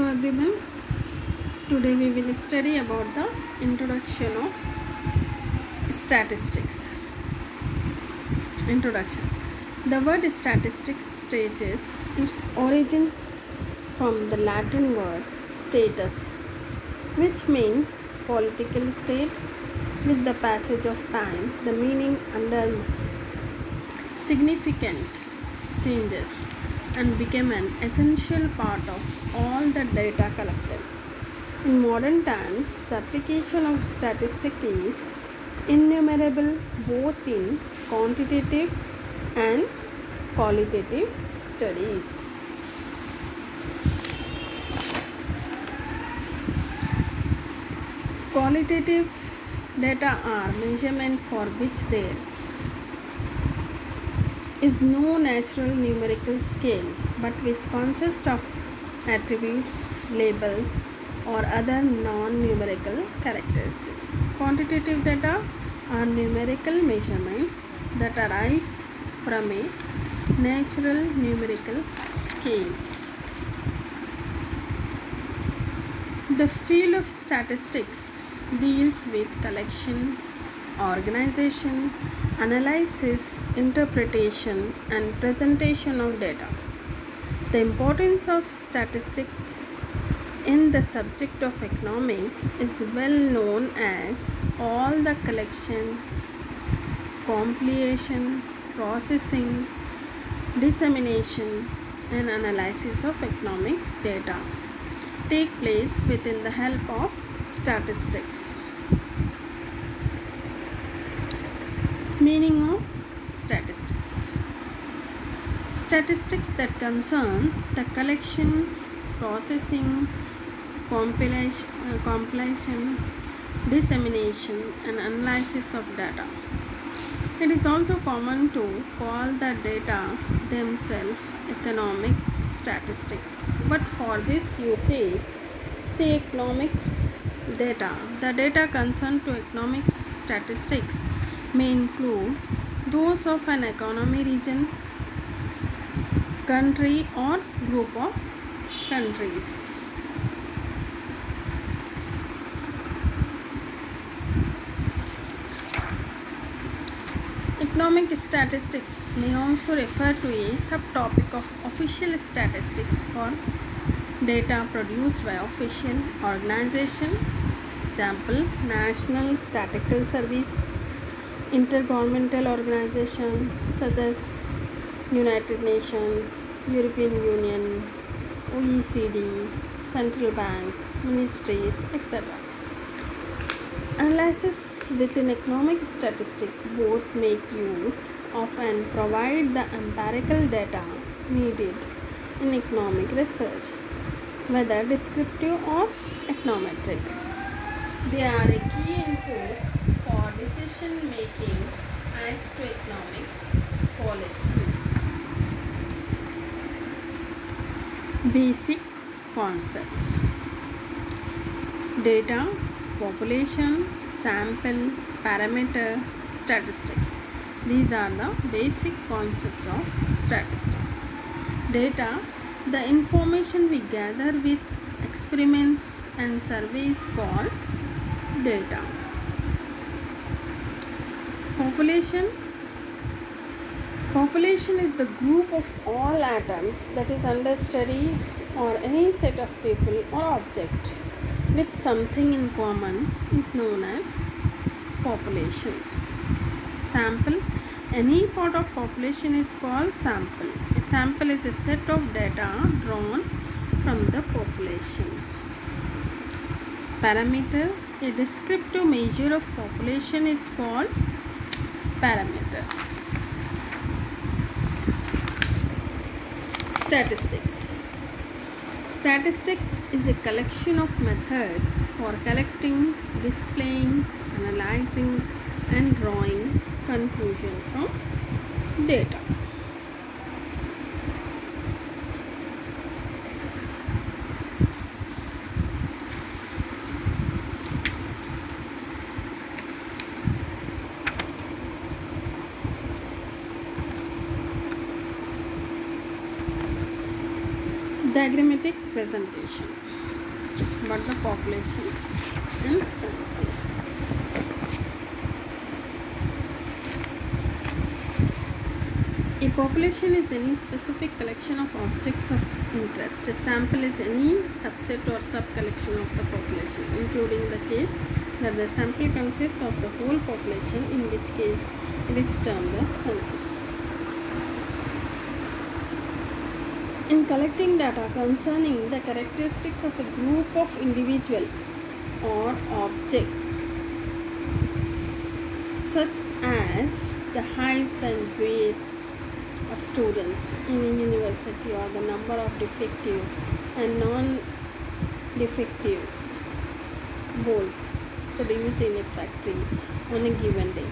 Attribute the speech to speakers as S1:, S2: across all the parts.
S1: everyone. Today we will study about the introduction of statistics. Introduction. The word statistics traces its origins from the Latin word status, which means political state. With the passage of time, the meaning underwent significant changes and became an essential part of all the data collected. In modern times, the application of statistics is innumerable both in quantitative and qualitative studies. Qualitative data are measurements for which there is no natural numerical scale, but which consist of attributes, labels, or other non-numerical characteristics. Quantitative data are numerical measurements that arise from a natural numerical scale. The field of statistics deals with collection, organization, analysis, interpretation, and presentation of data. The importance of statistics in the subject of economics is well known as all the collection, compilation, processing, dissemination, and analysis of economic data take place within the help of statistics. Meaning of statistics. Statistics that concern the collection, processing, compilation, dissemination, and analysis of data. It is also common to call the data themselves economic statistics, but for this usage, say economic data. The data concerned to economic statistics may include those of an economy region, country, or group of countries. Economic statistics may also refer to a subtopic of official statistics for data produced by official organization. Example: National Statistical Service, intergovernmental organization such as United Nations, European Union, OECD, Central Bank, ministries, etc. Analysis within economic statistics both make use of and provide the empirical data needed in economic research, whether descriptive or econometric. They are a key input for decision making as to economic policy. Basic concepts: data, population, sample, parameter, statistics. These are the basic concepts of statistics. Data, the information we gather with experiments and surveys called data. Population is the group of all atoms that is under study, or any set of people or object with something in common is known as population. Sample, any part of population is called sample. A sample is a set of data drawn from the population. Parameter, a descriptive measure of population is called parameter. Statistics. Statistic is a collection of methods for collecting, displaying, analyzing, and drawing conclusions from data. Diagrammatic presentation. about the population and sample. A population is any specific collection of objects of interest. A sample is any subset or sub-collection of the population, including the case that the sample consists of the whole population, in which case it is termed as census. In collecting data concerning the characteristics of a group of individual or objects, such as the height and weight of students in a university, or the number of defective and non-defective balls produced in a factory on a given day,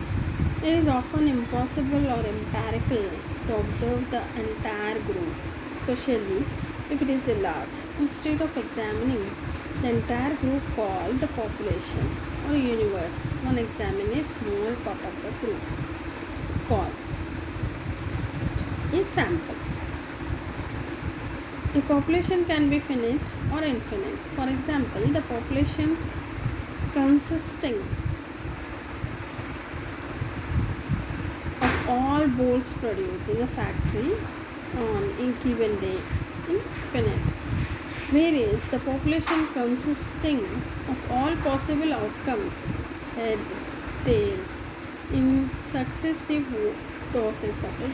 S1: it is often impossible or empirical to observe the entire group, especially if it is a large. Instead of examining the entire group called the population or universe, one examines a small part of the group called a sample. A population can be finite or infinite. For example, the population consisting of all balls produced in a factory on a given day is infinite, whereas the population consisting of all possible outcomes, head, tails, in successive tosses of a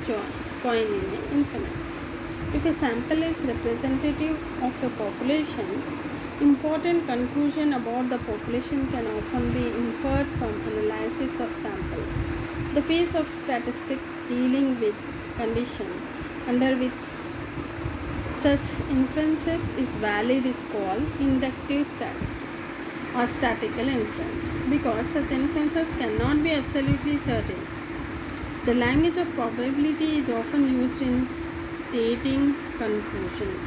S1: coin in an infinite. If a sample is representative of a population, important conclusion about the population can often be inferred from analysis of sample. The phase of statistics dealing with condition under which such inferences is valid is called inductive statistics or statistical inference, because such inferences cannot be absolutely certain. The language of probability is often used in stating conclusion.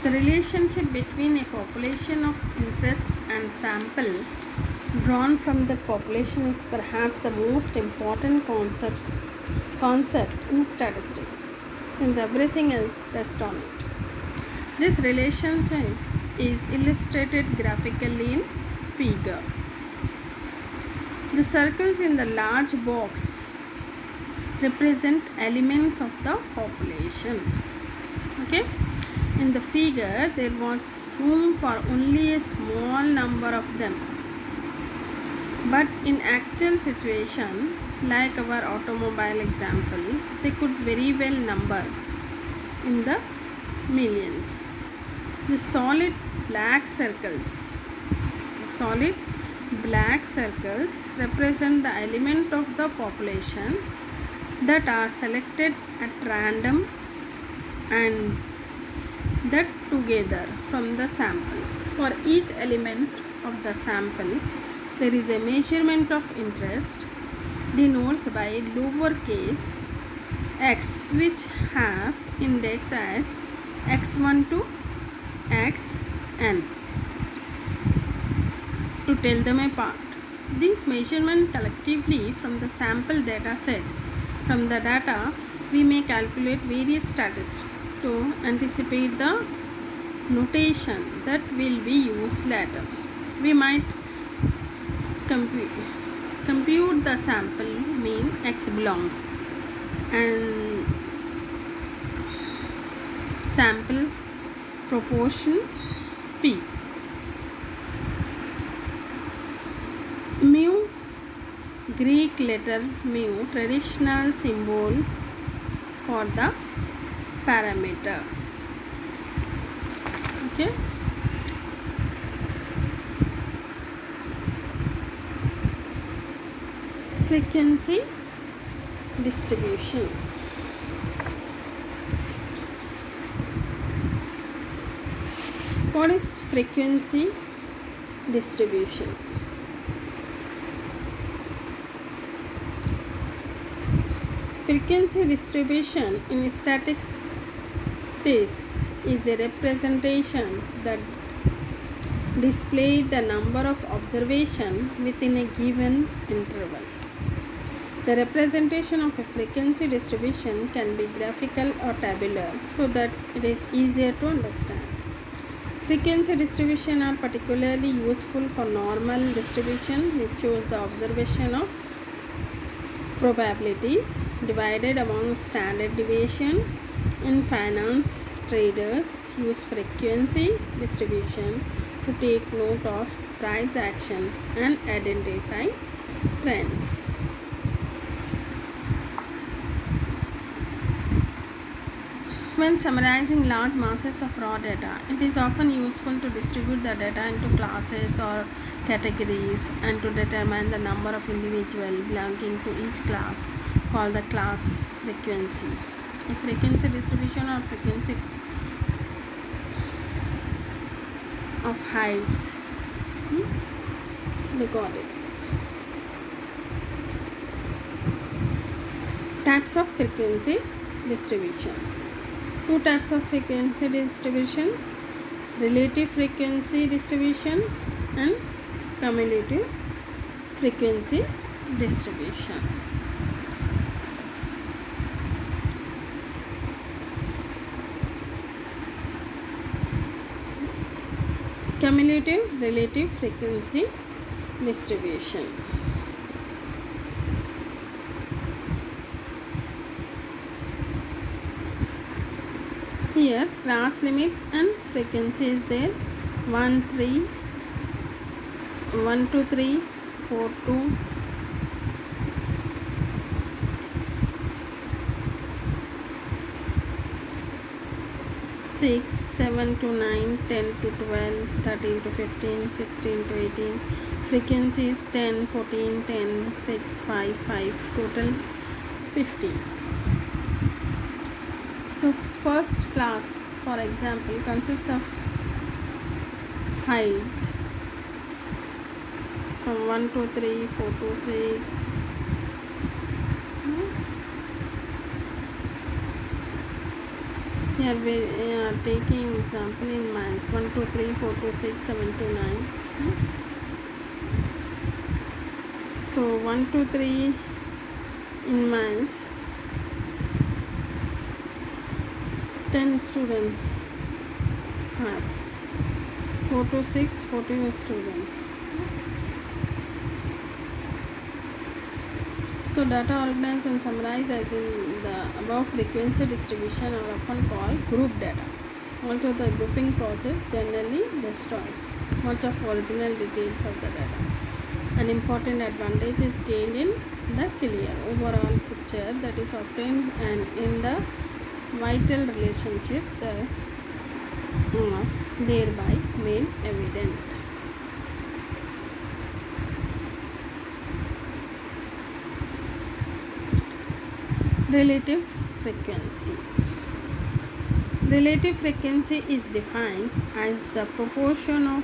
S1: The relationship between a population of interest and sample drawn from the population is perhaps the most important concept in statistics, since everything else rests on it. This relationship is illustrated graphically in figure. The circles in the large box represent elements of the population. Okay? In the figure, there was room for only a small number of them. But in actual situation, like our automobile example, they could very well number in the millions. The solid black circles represent the element of the population that are selected at random and that together from the sample. For each element of the sample, there is a measurement of interest denotes by lowercase x, which have index as x1 to xn to tell them apart. These measurements collectively from the sample data set. From the data, we may calculate various statistics to anticipate the notation that will be used later. We might compute the sample mean x belongs and sample proportion p. Mu, Greek letter mu, traditional symbol for the parameter. Okay. Frequency distribution. What is frequency distribution? Frequency distribution in statistics is a representation that display the number of observation within a given interval. The representation of a frequency distribution can be graphical or tabular so that it is easier to understand. Frequency distribution are particularly useful for normal distribution, which shows the observation of probabilities divided among standard deviation. In finance, traders use frequency distribution to take note of price action and identify trends. When summarizing large masses of raw data, it is often useful to distribute the data into classes or categories and to determine the number of individuals belonging to each class, called the class frequency. A frequency distribution or frequency of heights. We got it. Types of frequency distribution. Two types of frequency distributions: relative frequency distribution and cumulative frequency distribution. Cumulative relative frequency distribution. Here class limits and frequency is there: 1 2 3 4 2 6 7 to 9 10 to 12 13 to 15 16 to 18. Frequency is 10 14 10 6 5 5, total 50. So first class, for example, consists of height from 1 to 3 4 to 6. Here we are taking example in miles: 1 2 3 4 2 6 7 to 9. So 1 2 3 in miles, 10 students have. 4 to 6 14 students. So data organized and summarized as in the above frequency distribution are often called group data. Although the grouping process generally destroys much of original details of the data, an important advantage is gained in the clear overall picture that is obtained and in the vital relationship thereby made evident. Relative frequency. Relative frequency is defined as the proportion of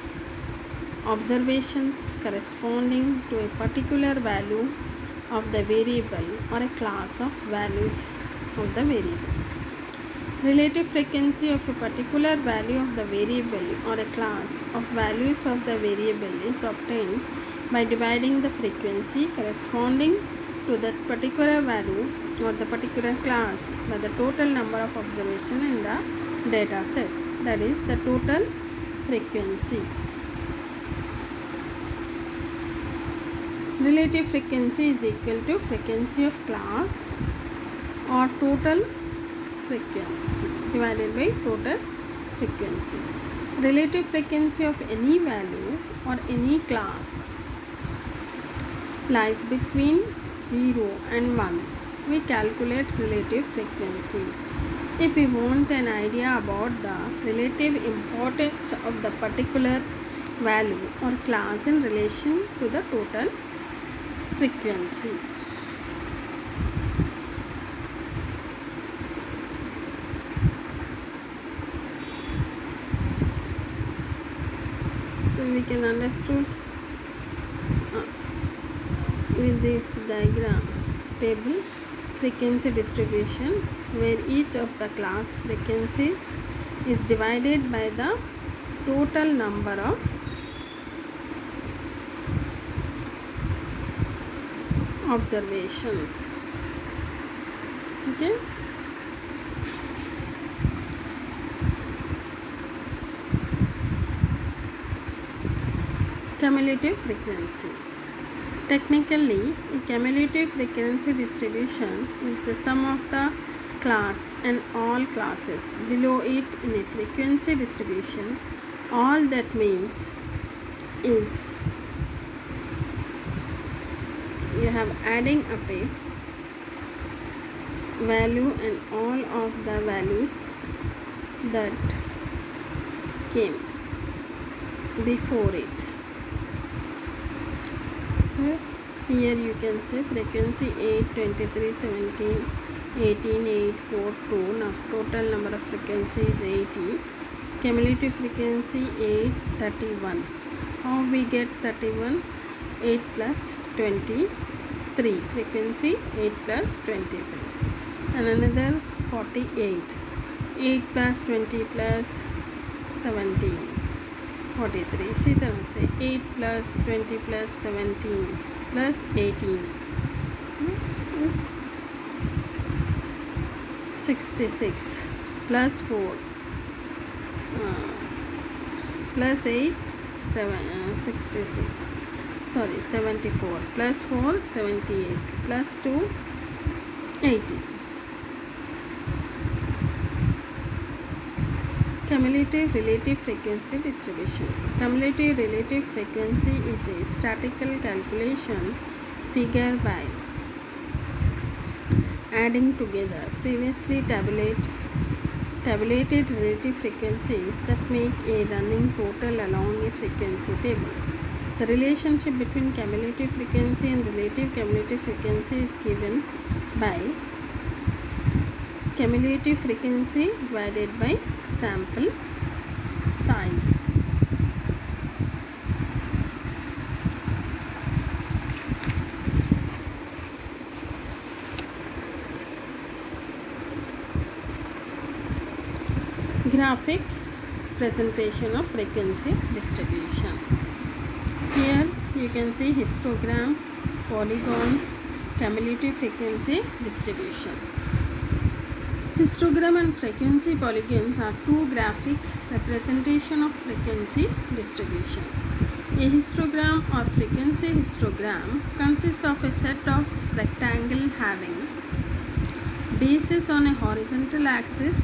S1: observations corresponding to a particular value of the variable or a class of values of the variable. Relative frequency of a particular value of the variable or a class of values of the variable is obtained by dividing the frequency corresponding to that particular value or the particular class by the total number of observations in the data set, that is the total frequency. Relative frequency is equal to frequency of class or total frequency divided by total frequency. Relative frequency of any value or any class lies between 0 and 1. We calculate relative frequency. If we want an idea about the relative importance of the particular value or class in relation to the total frequency. So we can understand with this diagram table frequency distribution, where each of the class frequencies is divided by the total number of observations. Okay. Cumulative frequency. Technically, a cumulative frequency distribution is the sum of the class and all classes below it in a frequency distribution. All that means is you have adding up a value and all of the values that came before it. So here you can say frequency 8, 23, 17, 18, 8, 4, 2. Now total number of frequency is 80. Cumulative frequency 8, 31. How we get 31? 8 plus 23. Frequency 8 plus 23. And another 48. 8 plus 20 plus 17. 43. See the answer. 8 plus 20 plus 17 plus 18 is 66 plus 4 plus 8 66 sorry 74 plus 4 78 plus 2 80. Cumulative relative frequency distribution. Cumulative relative frequency is a statistical calculation figure by adding together previously tabulated relative frequencies that make a running total along a frequency table. The relationship between cumulative frequency and relative cumulative frequency is given by cumulative frequency divided by sample size. Graphic presentation of frequency distribution. Here you can see histogram, polygons, cumulative frequency distribution. Histogram and frequency polygons are two graphic representation of frequency distribution. A histogram or frequency histogram consists of a set of rectangles having bases on a horizontal axis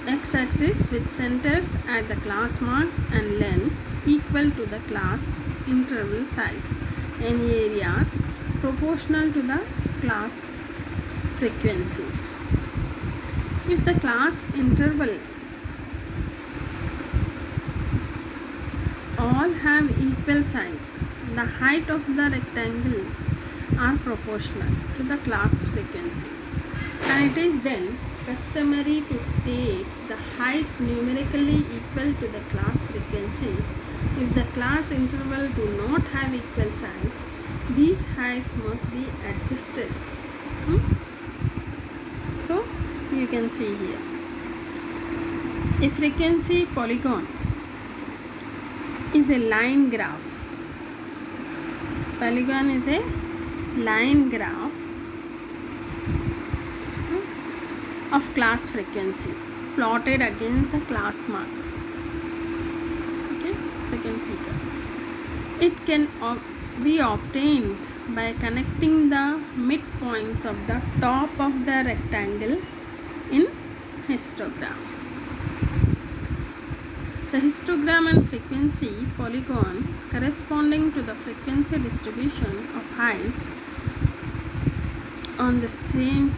S1: x-axis with centers at the class marks and length equal to the class interval size and areas proportional to the class frequencies. If the class interval all have equal size, the height of the rectangle are proportional to the class frequencies, and it is then customary to take the height numerically equal to the class frequencies. If the class interval do not have equal size, these heights must be adjusted. So you can see here a frequency polygon is a line graph. Polygon is a line graph of class frequency plotted against the class mark. Okay, second figure. It can be obtained by connecting the midpoints of the top of the rectangle in histogram. The histogram and frequency polygon corresponding to the frequency distribution of heights on the same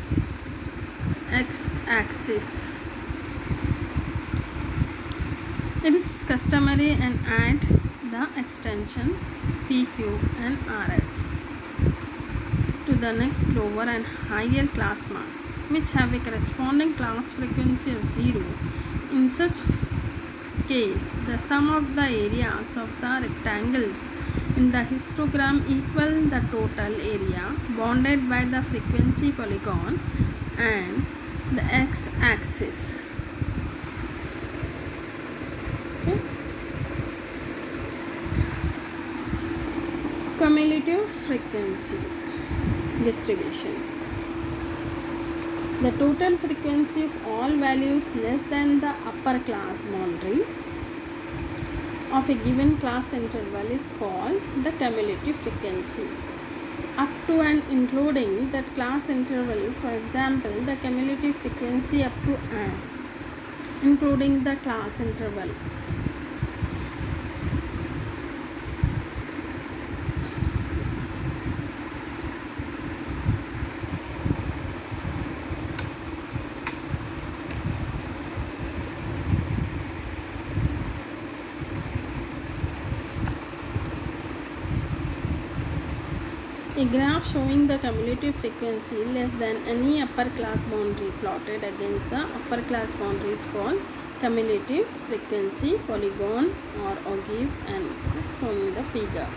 S1: x-axis. It is customary and add the extension PQ and RS to the next lower and higher class marks, which have a corresponding class frequency of 0. In such case, the sum of the areas of the rectangles in the histogram equal the total area bounded by the frequency polygon and the x-axis. Okay. Cumulative frequency distribution. The total frequency of all values less than the upper class boundary of a given class interval is called the cumulative frequency. Up to and including that class interval, for example, the cumulative frequency up to and including the class interval. A graph showing the cumulative frequency less than any upper class boundary plotted against the upper class boundary is called cumulative frequency polygon or ogive and shown in the figure.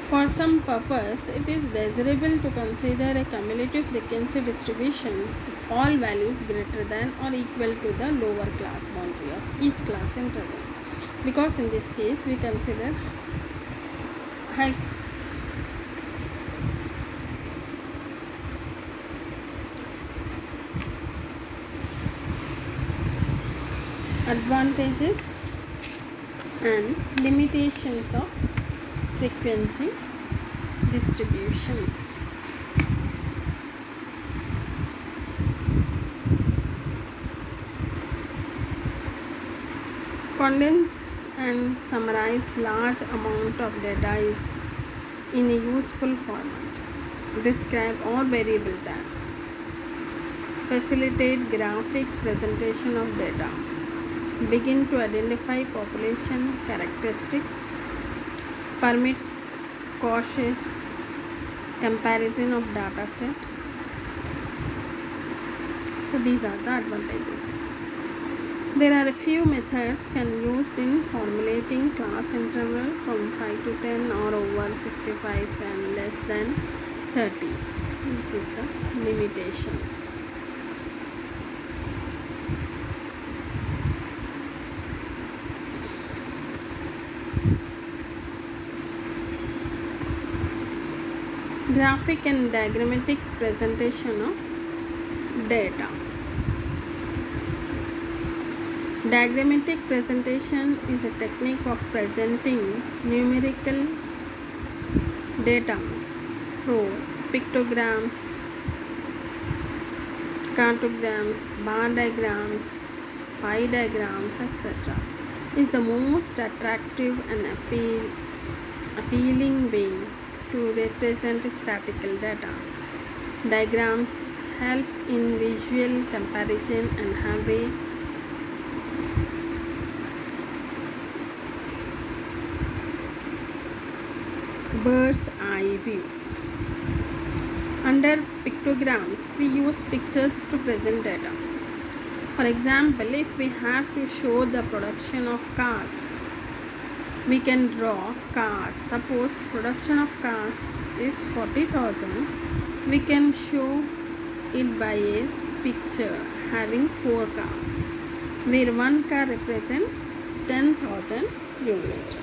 S1: For some purpose, it is desirable to consider a cumulative frequency distribution if all values greater than or equal to the lower class boundary of each class interval. Because in this case we consider heights. Advantages and limitations of frequency distribution. Condense and summarize large amount of data is in a useful format. Describe all variable types. Facilitate graphic presentation of data. Begin to identify population characteristics. Permit cautious comparison of data set. So these are the advantages. There are a few methods can used in formulating class interval from 5 to 10 or over 55 and less than 30. This is the limitations. Graphic and diagrammatic presentation of data. Diagrammatic presentation is a technique of presenting numerical data through pictograms, cartograms, bar diagrams, pie diagrams, etc. is the most attractive and appealing way to represent statistical data. Diagrams helps in visual comparison and have a bird's eye view. Under pictograms, we use pictures to present data. For example, if we have to show the production of cars, we can draw cars. Suppose production of cars is 40,000. We can show it by a picture having 4 cars, where one car represents 10,000 units.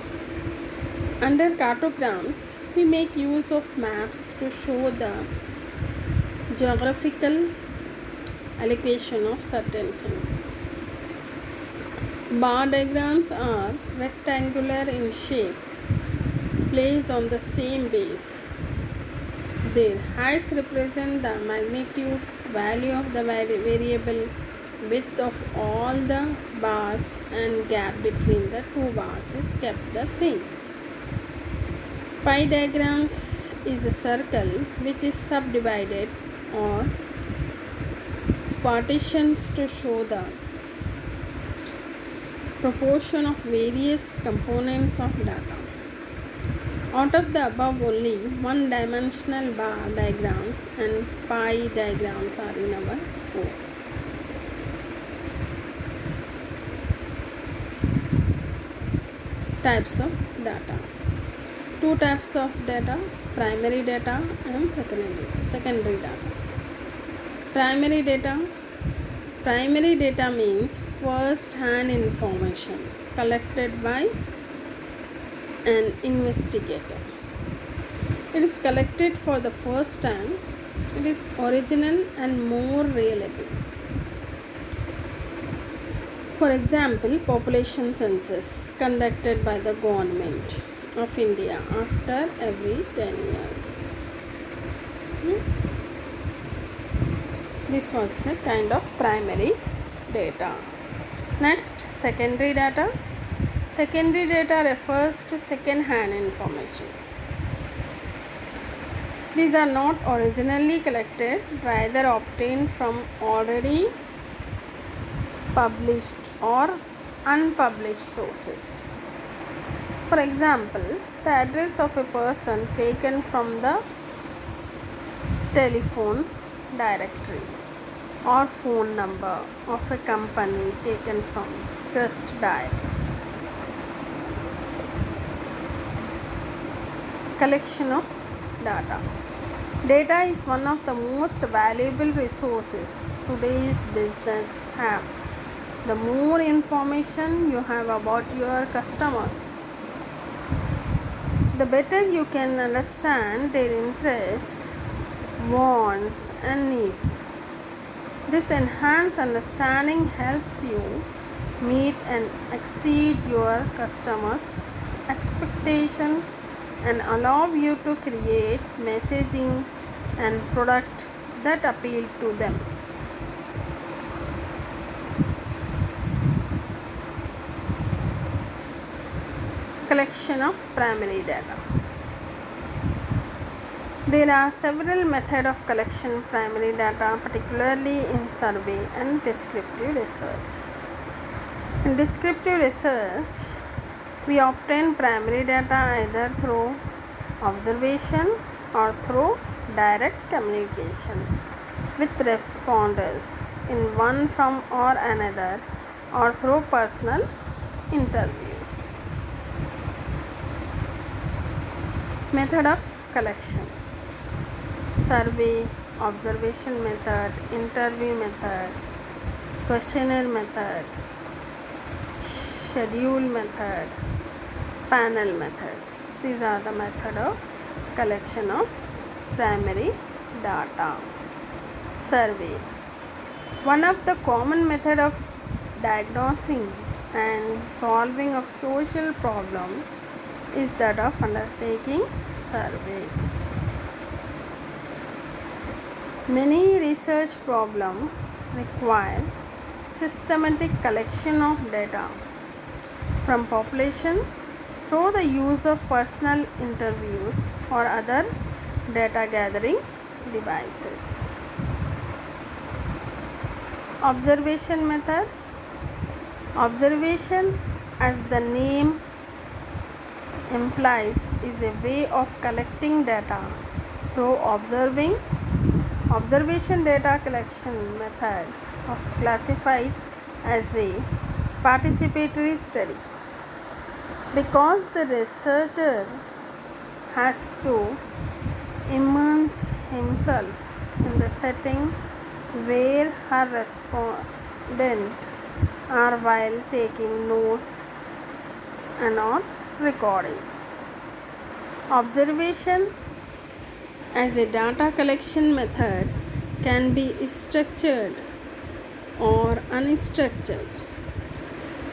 S1: Under cartograms, we make use of maps to show the geographical allocation of certain things. Bar diagrams are rectangular in shape, placed on the same base. Their heights represent the magnitude value of the variable width of all the bars, and gap between the two bars is kept the same. Pie diagrams is a circle which is subdivided or partitions to show the proportion of various components of data. Out of the above, only one-dimensional bar diagrams and pie diagrams are in our scope. Types of data. 2 types of data: primary data and secondary data. Primary data means first hand information collected by an investigator. It is collected for the first time. It is original and more reliable. For example, population census conducted by the government of India after every 10 years. This was a kind of primary data. Next, secondary data. Secondary data refers to second-hand information. These are not originally collected, rather obtained from already published or unpublished sources. For example, the address of a person taken from the telephone directory or phone number of a company taken from just dial. Collection of data. Data is one of the most valuable resources today's business have. The more information you have about your customers, the better you can understand their interests, wants, and needs. This enhanced understanding helps you meet and exceed your customers' expectations and allow you to create messaging and product that appeal to them. Collection of primary data. There are several methods of collection primary data, particularly in survey and descriptive research. In descriptive research, we obtain primary data either through observation or through direct communication with respondents in one form or another, or through personal interviews. Method of collection: survey, observation method, interview method, questionnaire method, schedule method, panel method. These are the method of collection of primary data. Survey. One of the common method of diagnosing and solving of social problem is that of undertaking survey. Many research problems require systematic collection of data from population through the use of personal interviews or other data gathering devices. Observation method. Observation, as the name implies, is a way of collecting data through observing. Observation data collection method of classified as a participatory study because the researcher has to immerse himself in the setting where her respondent are while taking notes and on recording. Observation as a data collection method can be structured or unstructured.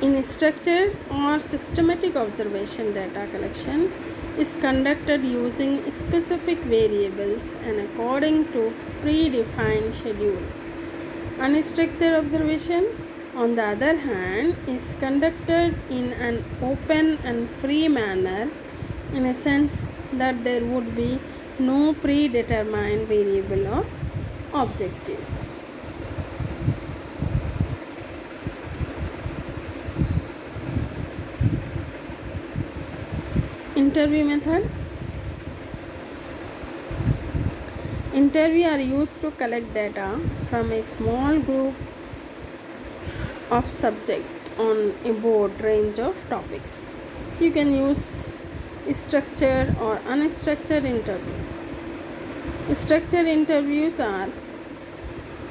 S1: In structured or systematic observation, data collection is conducted using specific variables and according to predefined schedule. Unstructured observation, on the other hand, is conducted in an open and free manner, in a sense that there would be no predetermined variable or objectives. Interview method. Interview are used to collect data from a small group of subjects on a broad range of topics. You can use structured or unstructured interview. Structured interviews are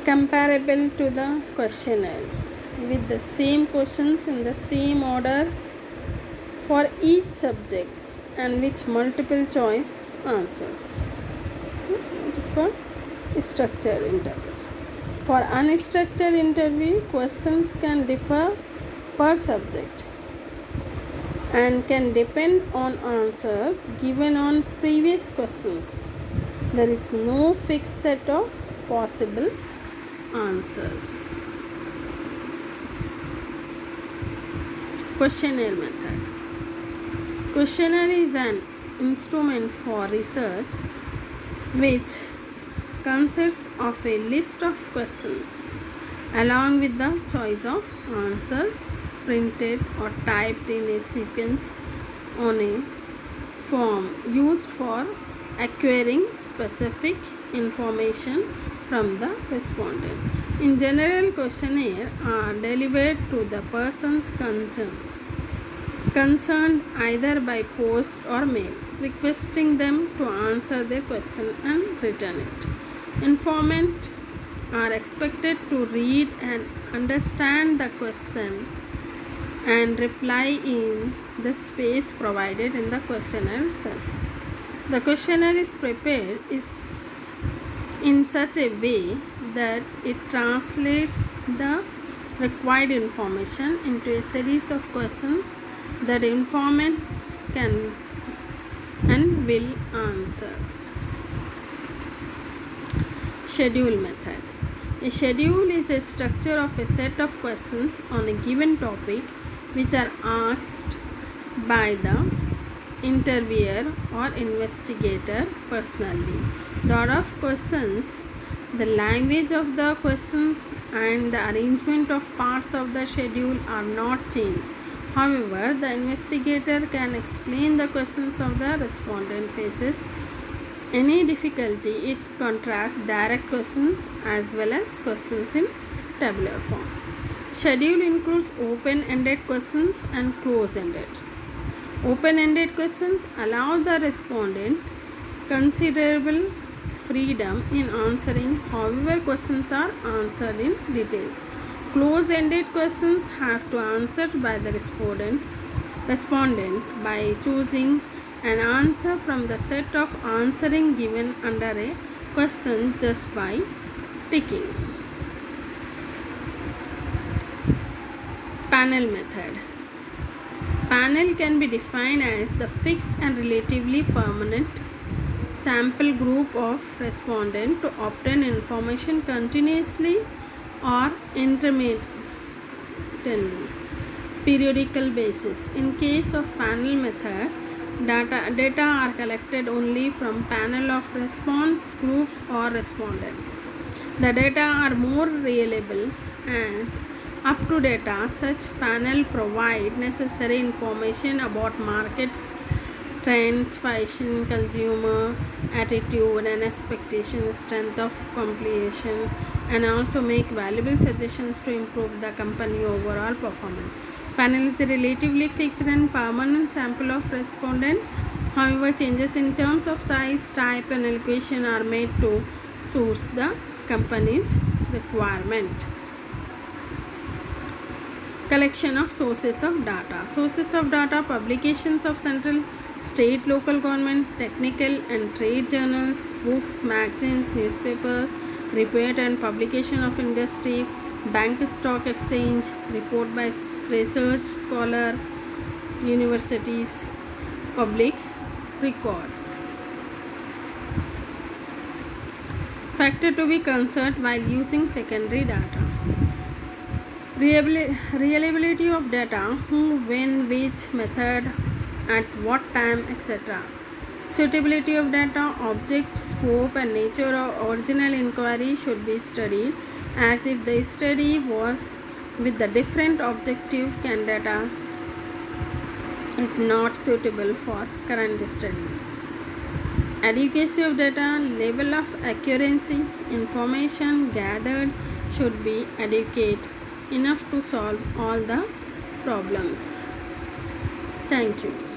S1: comparable to the questionnaire with the same questions in the same order for each subject and with multiple choice answers. It is called structured interview. For unstructured interview, questions can differ per subject and can depend on answers given on previous questions. There is no fixed set of possible answers. Questionnaire method. Questionnaire is an instrument for research which consists of a list of questions along with the choice of answers printed or typed in a sequence on a form used for acquiring specific information from the respondent. In general, questionnaires are delivered to the persons concerned either by post or mail, requesting them to answer their question and return it. Informants are expected to read and understand the question and reply in the space provided in the questionnaire itself. The questionnaire is prepared in such a way that it translates the required information into a series of questions that informants can and will answer. Schedule method. A schedule is a structure of a set of questions on a given topic which are asked by the interviewer or investigator personally. The order of questions, the language of the questions, and the arrangement of parts of the schedule are not changed. However, the investigator can explain the questions of the respondent faces any difficulty. It contrasts direct questions as well as questions in tabular form. Schedule includes open-ended questions and close-ended. Open-ended questions allow the respondent considerable freedom in answering, however questions are answered in detail. Close-ended questions have to answer by the respondent by choosing an answer from the set of answering given under a question just by ticking. Panel method. Panel can be defined as the fixed and relatively permanent sample group of respondents to obtain information continuously or intermittently, periodical basis. In case of panel method, data are collected only from panel of response groups or respondents. The data are more reliable and up to data. Such panel provide necessary information about market trends, fashion, consumer attitude and expectation, strength of competition, and also make valuable suggestions to improve the company overall performance. Panel is a relatively fixed and permanent sample of respondents. However, changes in terms of size, type, and location are made to suit the company's requirement. Collection of sources of data. Sources of data: publications of central, state, local government, technical and trade journals, books, magazines, newspapers, report and publication of industry, bank, stock exchange, report by research scholar, universities, public record. Factor to be considered while using secondary data: reliability of data, who, when, which, method, at what time, etc. Suitability of data: object, scope, and nature of original inquiry should be studied as if the study was with the different objective. Data is not suitable for current study. Adequacy of data: level of accuracy, information gathered should be adequate enough to solve all the problems. Thank you.